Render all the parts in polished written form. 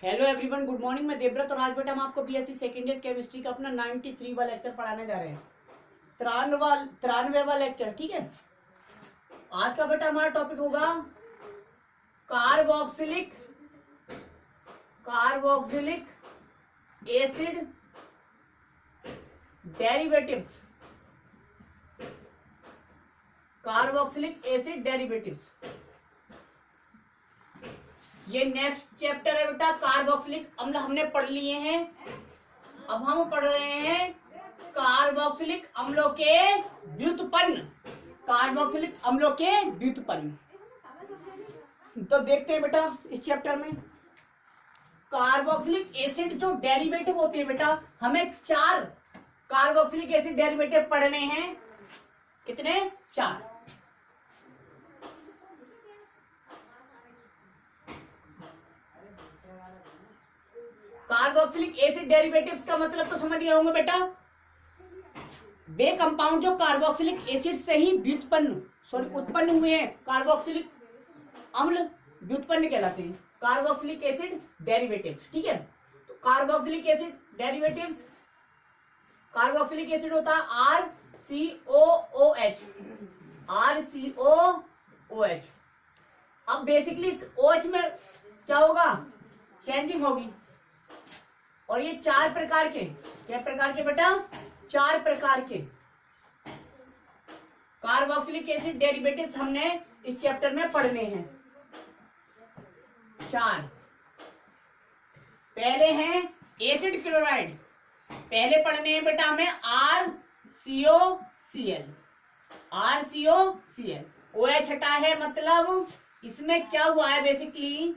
Hello everyone, good morning. मैं देवव्रत और आज बेटा हम आपको बीएससी सेकेंड ईयर केमिस्ट्री का अपना 93वां लेक्चर पढ़ाने जा रहे हैं। 93वां लेक्चर, ठीक है। आज का बेटा हमारा टॉपिक होगा carboxylic acid derivatives. Carboxylic acid derivatives ये नेक्स्ट चैप्टर है बेटा। कार्बोक्सिलिक अम्ल हमने पढ़ लिए हैं, अब हम पढ़ रहे हैं कार्बोक्सिलिक अम्लों के व्युत्पन्न। कार्बोक्सिलिक अम्लों के व्युत्पन्न तो देखते हैं बेटा इस चैप्टर में। कार्बोक्सिलिक एसिड जो डेरिवेटिव होते हैं बेटा, हमें 4 कार्बोक्सिलिक एसिड डेरिवेटिव पढ़ने हैं। कितने? 4। कार्बोक्सिलिक एसिड डेरिवेटिव्स का मतलब तो समझ गए होंगे बेटा। वे कंपाउंड जो कार्बोक्सिलिक एसिड से ही उत्पन्न हुए हैं, कार्बोक्सिलिक अम्ल व्युत्पन्न कहलाते हैं। कार्बोक्सिलिक एसिड डेरिवेटिव्स, ठीक है। तो carboxylic acid derivatives, carboxylic acid होता है RCOOH। अब बेसिकली इस OH में क्या होगा? चेंजिंग होगी। और ये 4 प्रकार के, क्या प्रकार के बेटा? 4 प्रकार के कार्बोक्सिलिक एसिड डेरिवेटिव्स हमने इस चैप्टर में पढ़ने हैं। 4 पहले हैं एसिड क्लोराइड। पहले पढ़ने हैं बेटा हमें RCOCl। OH हटा है, मतलब इसमें क्या हुआ है बेसिकली,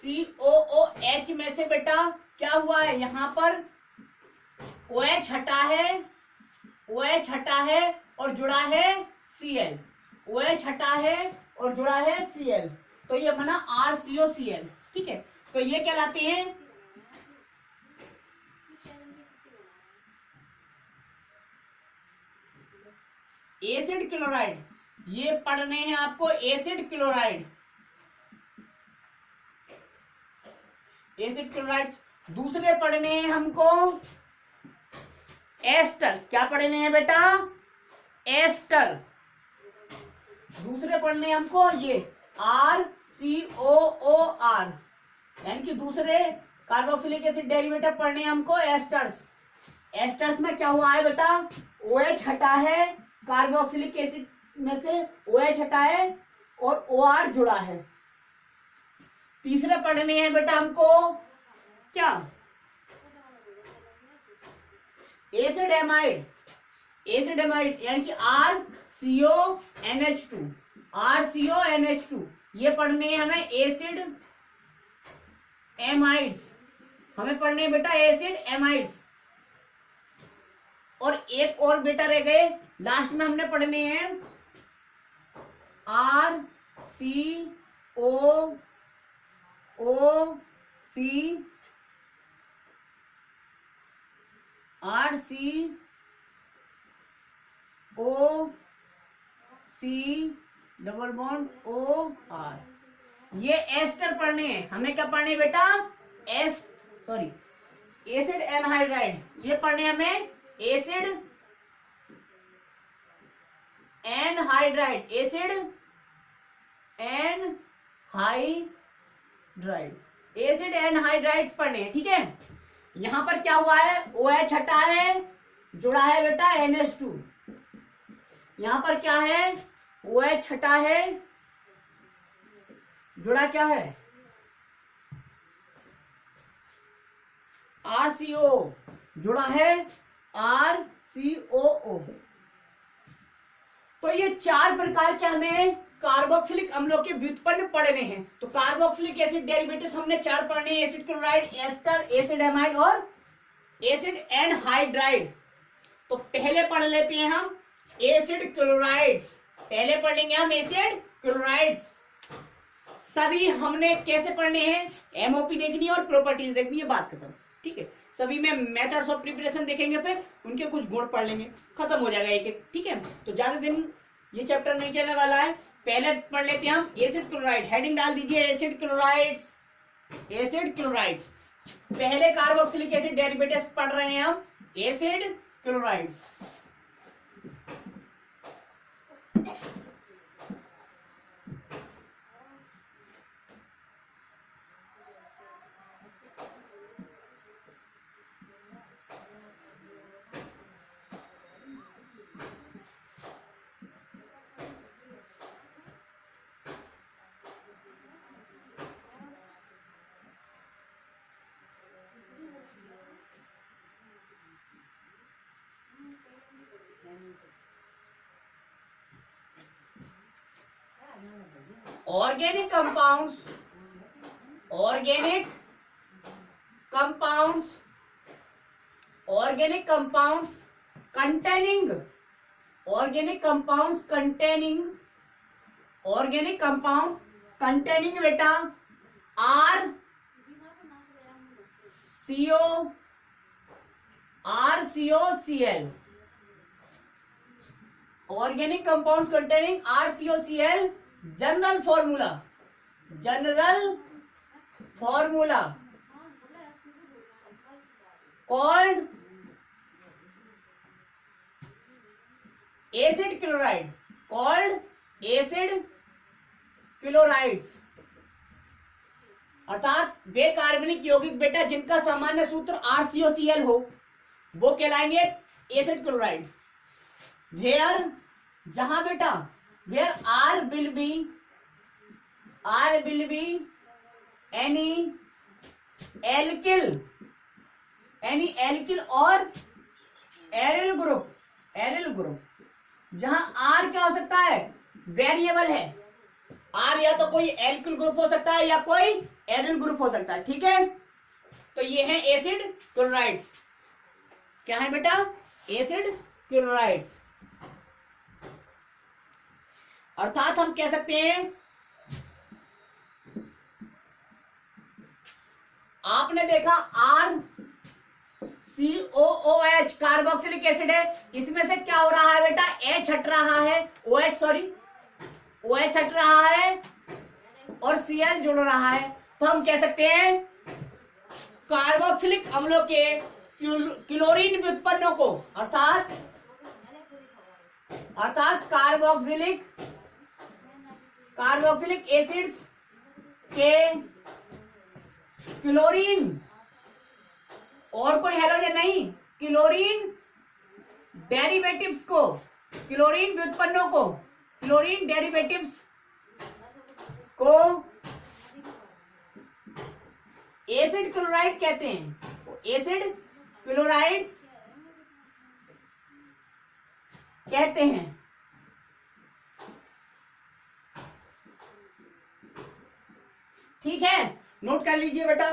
RCOOH में से बेटा क्या हुआ है, यहां पर OH हटा है और जुड़ा है Cl। OH हटा है और जुड़ा है Cl, तो ये बना RCOCl, ठीक है। तो ये कहलाते हैं एसिड क्लोराइड। ये पढ़ने हैं आपको एसिड क्लोराइड। दूसरे पढ़ने हैं हमको एस्टर। क्या पढ़ने हैं बेटा? एस्टर। दूसरे पढ़ने हैं हमको ये RCOOR, यानी कि दूसरे कार्बोक्सिलिक एसिड डेरिवेटिव पढ़ने हैं हमको एस्टर्स। एस्टर्स में क्या हुआ है बेटा? OH हटा है, कार्बोक्सिलिक एसिड में से OH हटा है और OR जुड़ा है। तीसरे पढ़ने हैं बेटा हमको क्या? एसिड एमाइड यानी कि RCONH2। ये पढ़ने हैं हमें एसिड एमाइड्स। हमें पढ़ने हैं बेटा एसिड एमाइड्स। और एक और बेटा रह गए, लास्ट में हमने पढ़ने हैं RCOOC डबल बॉन्ड OR। ये एस्टर पढ़ने हैं। हमें क्या पढ़ने हैं बेटा? Acid anhydride. ये पढ़ने हैं हमें एसिड एनहाइड्राइड्स पढ़ने हैं, ठीक है। यहां पर क्या हुआ है? OH हटा है, जुड़ा है बेटा NH2। यहां पर क्या है? OH हटा है, जुड़ा क्या है? RCO, जुड़ा है RCOO। तो ये 4 प्रकार के हमें कार्बोक्सिलिक अम्लों के व्युत्पन्न पढ़ने हैं। तो कार्बोक्सिलिक एसिड डेरिवेटिव्स हमने 4 पढ़ने हैं, acid chloride, ester, acid amide और एसिड एनहाइड्राइड। तो पहले पढ़ लेते हैं हम एसिड क्लोराइड्स। पहले पढ़ेंगे हम एसिड क्लोराइड्स। सभी हमने कैसे पढ़ने हैं? MOP देखनी है और प्रॉपर्टीज देखनी है, बात खत्म, ठीक है। सभी में मेथड्स ऑफ प्रिपरेशन देखेंगे, फिर उनके कुछ गुण पढ़ लेंगे, खत्म हो जाएगा एक एक, ठीक है। तो ज्यादा दिन ये चैप्टर नहीं चलने वाला है, पहले पढ़ लेते हैं हम एसिड क्लोराइड। हेडिंग डाल दीजिए एसिड क्लोराइड्स, एसिड क्लोराइड्स। पहले कार्बोक्सिलिक एसिड डेरिवेटिव्स पढ़ रहे हैं हम, acid chlorides. Organic compounds, organic compounds, organic compounds containing, organic compounds containing, organic compounds containing बेटा R C O C L, organic compounds containing RCOCl, general formula, general formula called acid chloride, called acid chlorides. अर्थात वे कार्बनिक यौगिक बेटा जिनका सामान्य सूत्र RCOCl हो वो कहलाएंगे एसिड क्लोराइड। वेयर, जहां बेटा where R will be any alkyl और aryl group, जहां R क्या हो सकता है, वेरिएबल है। R या तो कोई एल्किल ग्रुप हो सकता है या कोई एरिल ग्रुप हो सकता है, ठीक है। तो ये है एसिड क्लोराइड्स। क्या है बेटा, एसिड क्लोराइड्स। अर्थात हम कह सकते हैं, आपने देखा RCOOH कार्बोक्सिलिक एसिड है, इसमें से क्या हो रहा है बेटा, H हट रहा है, OH हट रहा है और Cl जुड़ रहा है। तो हम कह सकते हैं कार्बोक्सिलिक अम्लों के क्लोरीन व्युत्पन्नों को, अर्थात कार्बोक्सिलिक एसिड्स के क्लोरीन, और कोई हैलोजन नहीं, क्लोरीन डेरिवेटिव्स को, क्लोरीन व्युत्पन्नों को, क्लोरीन डेरिवेटिव्स को एसिड क्लोराइड कहते हैं। एसिड क्लोराइड्स कहते हैं। ठीक है, नोट कर लीजिए बेटा।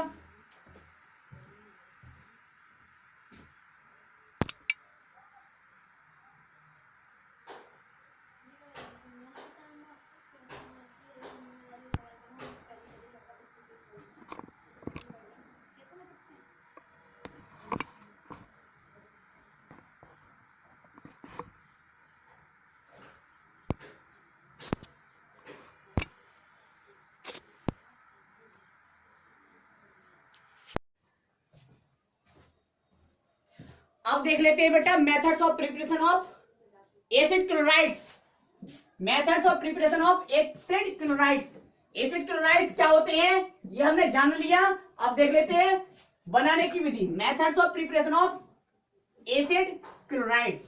अब देख लेते हैं बेटा methods of preparation of acid chlorides. Methods of preparation of acid chlorides. Acid chlorides क्या होते हैं ये हमने जान लिया। अब देख लेते हैं बनाने की विधि। Methods of preparation of acid chlorides.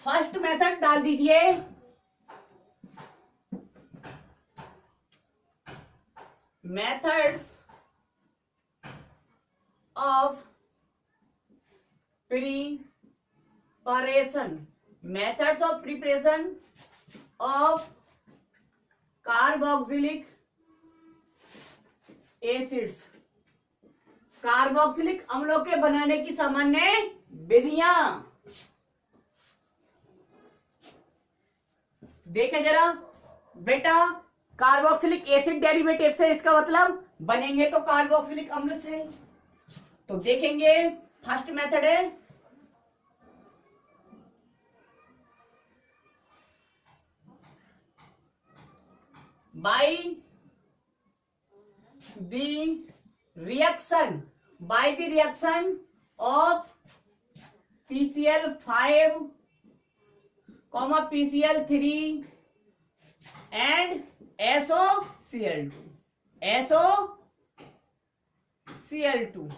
First method डाल दीजिए, methods of preparation, methods of preparation of carboxylic acids, carboxylic अम्लों के बनाने की सामान्य विधियां। देखें जरा बेटा, कार्बोक्सिलिक एसिड डेरिवेटिव से, इसका मतलब बनेंगे तो कार्बोक्सिलिक अम्ल से। तो देखेंगे फर्स्ट मेथड है by the reaction of PCl5, PCl3 and SOCl2।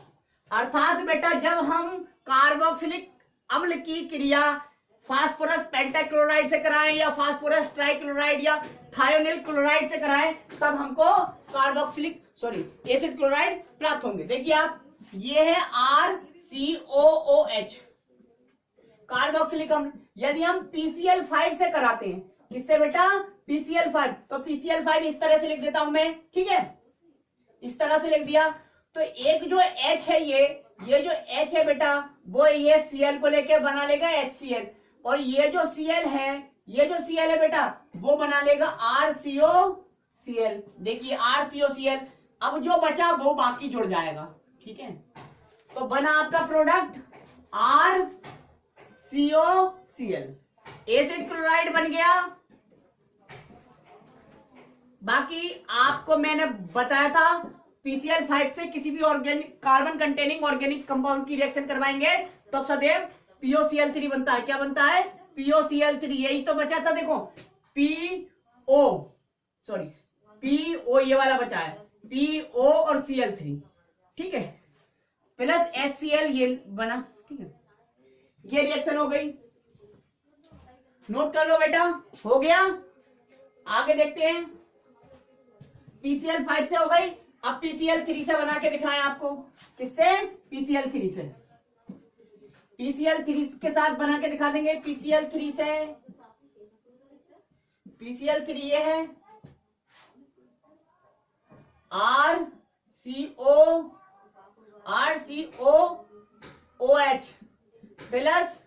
अर्थात बेटा जब हम कार्बोक्सिलिक अम्ल की क्रिया फास्फोरस पेंटाक्लोराइड से कराएं या फास्फोरस ट्राइक्लोराइड या थायोनिल क्लोराइड से कराएं, तब हमको एसिड क्लोराइड प्राप्त होंगे। देखिए आप, ये है RCOOH कार्बोक्सिलिक अम्ल। यदि हम PCl5 से कराते हैं, किससे बेटा? PCl5, तो PCl5 इस तरह से लिख देता हूं मैं, ठीक है, इस तरह से लिख दिया। तो एक जो H है, ये जो H है बेटा, वो ये Cl को लेके बना लेगा HCl, और ये जो Cl है बेटा, वो बना लेगा RCOCl। देखिए RCOCl, अब जो बचा वो बाकी जुड़ जाएगा, ठीक है। तो बना आपका प्रोडक्ट RCOCl, एसिड क्लोराइड बन गया। बाकी आपको मैंने बताया था PCl5 से किसी भी organic carbon containing organic compound की रिएक्शन करवाएंगे तो सदैव POCl3 बनता है। क्या बनता है? POCl3। यही तो बचा था, देखो PO ये वाला बचा है, PO और Cl3, ठीक है, प्लस HCl ये बना, ठीक है। ये रिएक्शन हो गई, नोट कर लो बेटा, हो गया। आगे देखते हैं, PCl5 से हो गई, अब PCl3 से बना के दिखाएं आपको। किससे? PCl3 से। PCl3 के साथ बना के दिखा देंगे। PCl3 से, PCl3 ये है RCOOH प्लस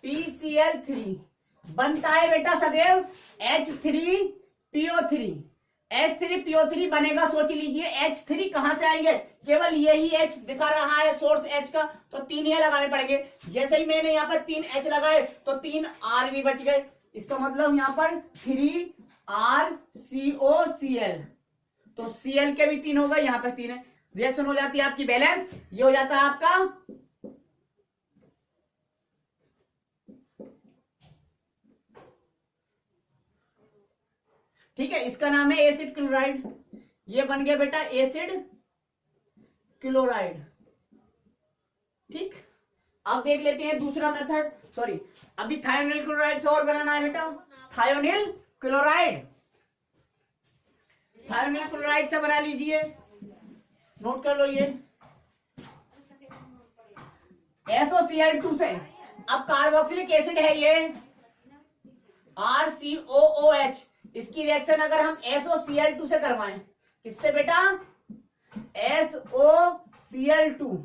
PCl3 बनता है बेटा सदैव H3PO3। H3PO3 बनेगा, सोच लीजिए H3 कहां से आएंगे? केवल यही H दिखा रहा है सोर्स H का, तो 3 ही लगाने पड़ेंगे। जैसे ही मैंने यहाँ पर 3 H लगाए तो 3 R भी बच गए। इसका मतलब यहाँ पर 3RCOCl, तो Cl के भी 3 हो गए, यहाँ पर 3 है। रिएक्शन हो जाती है आपकी बैलेंस, ये हो जाता है आपका ठीक है। इसका नाम है एसिड क्लोराइड। ये बन गया बेटा एसिड क्लोराइड, ठीक। अब देख लेते हैं दूसरा मेथड, अभी थायोनिल क्लोराइड से और बनाना है बेटा। थायोनिल क्लोराइड से बना लीजिए, नोट कर लो ये SOCl2 से। अब कार्बोक्सिलिक एसिड है ये RCOOH, इसकी रिएक्शन अगर हम SOCl2 से करवाएं, किससे बेटा? SOCl2,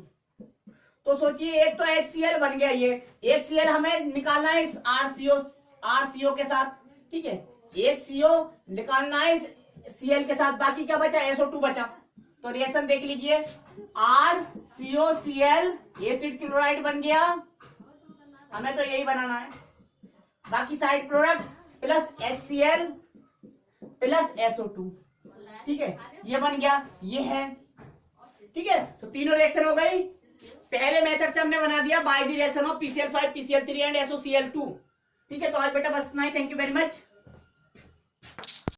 तो सोचिए एक तो HCl बन गया, ये एक Cl हमें निकालना है इस RCO के साथ, ठीक है, एक CO निकालना है इस Cl के साथ, बाकी क्या बचा? SO2 बचा। तो रिएक्शन देख लीजिए, RCOCl एसिड क्लोराइड बन गया, हमें तो यही बनाना है। बाकी side product plus HCl plus SO2, ठीक है, ये बन गया, ये है, ठीक है। तो तीनों रिएक्शन हो गई। पहले मेथड से हमने बना दिया by the reaction of PCl5, PCl3 and SOCl2, ठीक है। तो आज बेटा बस इतना ही, थैंक यू वेरी मच।